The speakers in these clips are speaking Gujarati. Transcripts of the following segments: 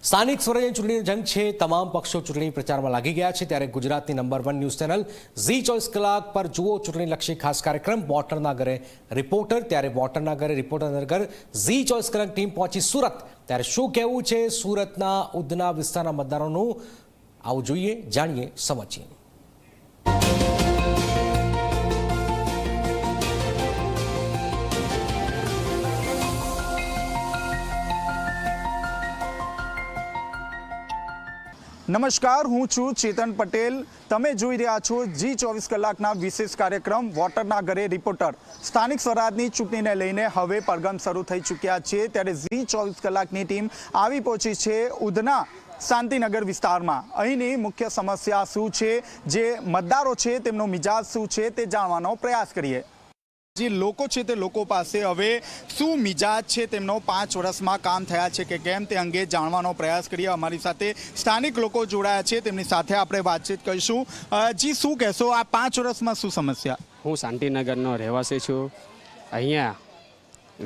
સ્થાનિક સ્વરાજ્યની ચૂંટણીની જંગ છે। તમામ પક્ષો ચૂંટણી પ્રચારમાં લાગી ગયા છે, ત્યારે ગુજરાતની નંબર 1 ન્યૂઝ ચેનલ ઝી 24 કલાક પર જુઓ ચૂંટણીલક્ષી ખાસ કાર્યક્રમ વોટરના ઘરે રિપોર્ટર। ત્યારે વોટરના ઘરે રિપોર્ટરના ઘર ઝી 24 કલાક ટીમ પહોંચી સુરત। ત્યારે શું કહેવું છે સુરતના ઉધના વિસ્તારના મતદારોનું, આવું જોઈએ, જાણીએ, સમજીએ। નમસ્કાર, હું છું ચેતન પટેલ। તમે જોઈ રહ્યા છો જી 24 કલાકના વિશેષ કાર્યક્રમ વોટરના ઘરે રિપોર્ટર। સ્થાનિક સ્વરાજની ચૂંટણીને લઈને હવે પડઘમ શરૂ થઈ ચૂક્યા છે, ત્યારે જી 24 કલાકની ટીમ આવી પહોંચી છે ઉધના શાંતિનગર વિસ્તારમાં। અહીંની મુખ્ય સમસ્યા શું છે, જે મતદારો છે તેમનો મિજાજ શું છે તે જાણવાનો પ્રયાસ કરીએ। જે લોકો છે તે લોકો પાસે હવે શું મિજાજ છે તેમનો, 5 વર્ષમાં કામ થયા છે કે કેમ તે અંગે જાણવાનો પ્રયાસ કરીએ। અમારી સાથે સ્થાનિક લોકો જોડાયા છે, તેમની સાથે આપણે વાતચીત કરીશું। જી, શું કહેશો, આ 5 વર્ષમાં શું સમસ્યા? હું શાંતિનગરનો રહેવાસી છું। અહીંયા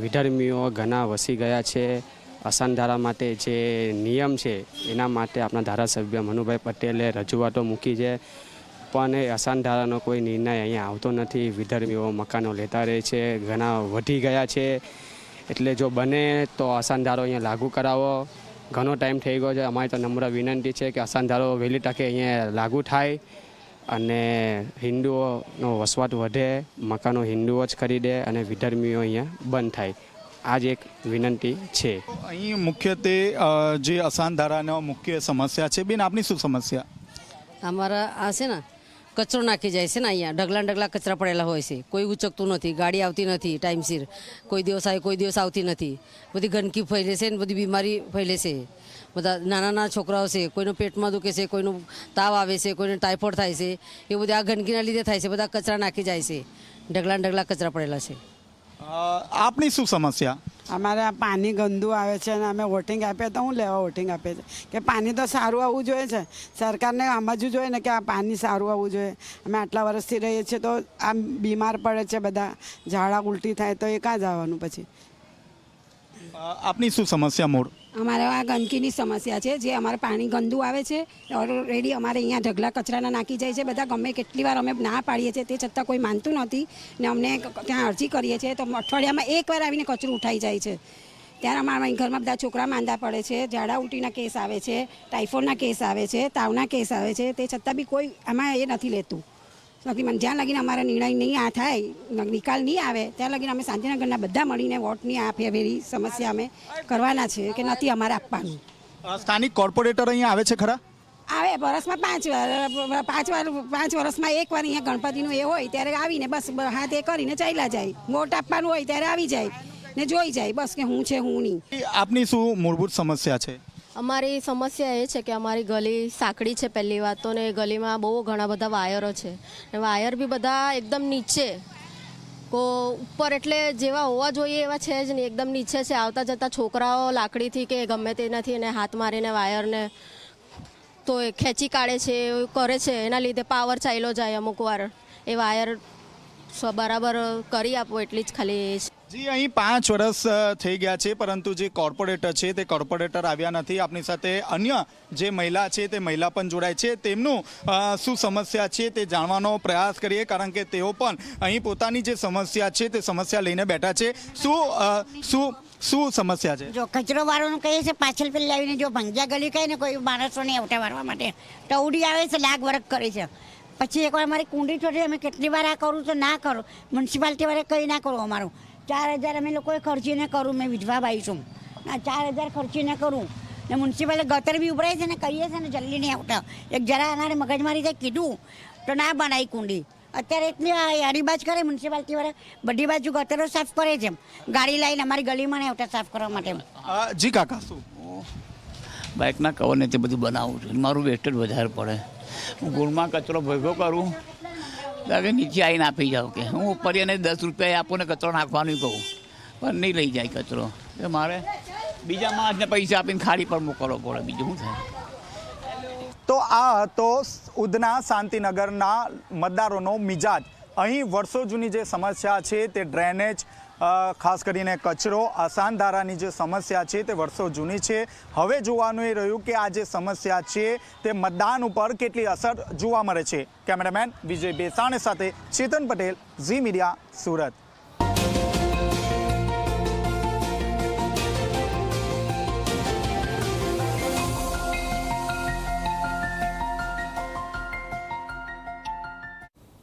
વિધર્મીઓ ઘણા વસી ગયા છે। અસાનધારા માટે જે નિયમ છે એના માટે આપણા ધારાસભ્ય મનુભાઈ પટેલે રજૂઆતો મૂકી છે, પણ એ અસાનધારાનો કોઈ નિર્ણય અહીંયા આવતો નથી। વિધર્મીઓ મકાનો લેતા રહે છે, ઘણા વધી ગયા છે, એટલે જો બને તો અસાનધારો અહીંયા લાગુ કરાવો। ઘણો ટાઈમ થઈ ગયો છે, અમારી તો નમ્ર વિનંતી છે કે અસાનધારો વહેલી તકે અહીંયા લાગુ થાય અને હિન્દુઓનો વસવાટ વધે, મકાનો હિન્દુઓ જ ખરીદે અને વિધર્મીઓ અહીંયા બંધ થાય। આ જ એક વિનંતી છે। અહીં મુખ્યત્વે જે અસાનધારાનો મુખ્ય સમસ્યા છે, બેન આપની શું સમસ્યા? અમારા આ છે ને કચરો નાખી જાય છે ને, અહીંયા ઢગલા કચરા પડેલા હોય છે, કોઈ ઉચકતું નથી, ગાડી આવતી નથી ટાઈમસર, કોઈ દિવસ આવે કોઈ દિવસ આવતી નથી, બધી ગંદકી ફેલે છે ને બધી બીમારી ફેલે છે। બધા નાના છોકરાઓ છે, કોઈનું પેટમાં દુખે છે, કોઈનું તાવ આવે છે, કોઈને ટાઇફોઇડ થાય છે, એ બધું આ ગંદકીના લીધે થાય છે। બધા કચરા નાખી જાય છે, ઢગલા કચરા પડેલા છે। આપની શું સમસ્યા? અમારે આ પાણી ગંદુ આવે છે અને અમે વોટિંગ આપીએ તો હું લેવા વોટિંગ આપીએ છે કે પાણી તો સારું આવવું જોઈએ છે। સરકારને સમજવું જોઈએ ને કે આ પાણી સારું આવવું જોઈએ। અમે આટલા વર્ષથી રહીએ છીએ તો આમ બીમાર પડે છે બધા, ઝાડા ઉલટી થાય તો એ ક્યાં જવાનું પછી? આપની શું સમસ્યા મૂળ? અમારે આ ગંદકીની સમસ્યા છે, જે અમારે પાણી ગંદુ આવે છે। ઓલરેડી અમારે અહીંયા ઢગલા કચરાના નાખી જાય છે બધા, ગમે કેટલી વાર અમે ના પાડીએ છીએ તે છતાં કોઈ માનતું નથી ને અમને ત્યાં અરજી કરીએ છીએ તો અઠવાડિયામાં એકવાર આવીને કચરું ઉઠાઈ જાય છે। ત્યારે અમારા ઘરમાં બધા છોકરા માંદા પડે છે, ઝાડા ઉલટીના કેસ આવે છે, ટાઇફોઇડના કેસ આવે છે, તાવના કેસ આવે છે, તે છતાં બી કોઈ આમાં એ નથી લેતું નથી। મને જ્યાં લગીને અમારા નિર્ણય નહીં આ થાય, નિકાલ નહીં આવે ત્યાં લગીને અમે શાંતિનગરના બધા મળીને વોટની આ ફેવેરી સમસ્યા અમે કરવાના છે કે નથી અમારે આપવાનું। સ્થાનિક કોર્પોરેટર અહીંયા આવે છે ખરા? આવે વર્ષમાં 5 વર્ષમાં એકવાર અહીંયા ગણપતિનું એ હોય ત્યારે આવીને બસ હાથ એ કરીને ચાલ્યા જાય। વોટ આપવાનું હોય ત્યારે આવી જાય ને જોઈ જાય બસ કે હું છે હું નહીં। આપની શું મૂળભૂત સમસ્યા છે? અમારી સમસ્યા એ છે કે અમારી ગલી સાંકડી છે પહેલી વાત તો, ને એ ગલીમાં બહુ ઘણા બધા વાયરો છે ને વાયર બી બધા એકદમ નીચે, કો ઉપર એટલે જેવા હોવા જોઈએ એવા છે જ નહીં, એકદમ નીચે છે। આવતા જતા છોકરાઓ લાકડીથી કે ગમે તેનાથી એને હાથ મારીને વાયરને તો એ ખેંચી કાઢે છે, એવું કરે છે, એના લીધે પાવર ચાલ્યો જાય અમુક વાર। એ વાયર બરાબર કરી આપો એટલી જ ખાલી છે। જી, અહીં 5 વર્ષ થઈ ગયા છે, પરંતુ જે કોર્પોરેટર છે તે કોર્પોરેટર આવ્યા નથી। આપણી સાથે અન્ય જે મહિલા છે તે મહિલા પણ જોડાય છે, તેમનું શું સમસ્યા છે તે જાણવાનો પ્રયાસ કરીએ, કારણ કે તેઓ પણ અહીં પોતાની જે સમસ્યા છે તે સમસ્યા લઈને બેઠા છે। શું સમસ્યા છે? જો કચરો વાળવાનું કહીએ છે, પાછળ પેલી આવીને જો ભંગ્યા ગલી કહે ને કોઈ માણસોને આવતા વાળવા માટે ટવડી આવે છે, લાગ વરખ કરે છે। પછી એકવાર અમારી કુંડી ચોટી, અમે કેટલી વાર આ કરું તો ના કરું, મ્યુનિસિપાલિટી વાળે કંઈ ના કરું। અમારું 4000 અમે લોકોએ ખર્ચીને કરું, મેં વિધવા બાઈ છું, 4000 ખર્ચીને કરું ને મ્યુનિસિપાલિટી ગટર બી ઉભરાય છે ને કહીએ છે ને જલ્દી નહીં આવતા। એક જરા આનારે મગજમારી થાય કીધું તો ના બનાવી કુંડી, અત્યારે એટલી અડીબાજ કરે મ્યુનિસિપાલિટી વાળા, બધી બાજુ ગટરો સાફ કરે છે, ગાડી લાવીને અમારી ગલીમાં નહીં આવતા સાફ કરવા માટે। જી કાકા, શું બાઇકના કવર ને તે બધું બનાવું છું, મારું વેસ્ટેજ વધારે પડે। હું ગુણમાં કચરો ભેગો કરું કે નીચે આવીને આપી જાઉં, કે હું ઉપર એને 10 રૂપિયા આપું ને કચરો નાખવાનું કહું, પણ નહીં લઈ જાય કચરો, એ મારે બીજા માણસને પૈસા આપીને ખાડી પર મોકલવો પડે, બીજું શું થાય? તો આ હતો ઉધના શાંતિનગરના મતદારોનો મિજાજ। અહીં વર્ષો જૂની જે સમસ્યા છે તે ડ્રેનેજ ખાસ કરીને કચરો, અસાનધારાની જે સમસ્યા છે તે વર્ષો જૂની છે. હવે જોવાનું એ રહ્યું કે આ જે સમસ્યા છે તે મતદાન ઉપર કેટલી અસર જોવા મળે છે. કેમેરામેન વિજય બેસાણી સાથે ચેતન પટેલ, ઝી મીડિયા, સુરત.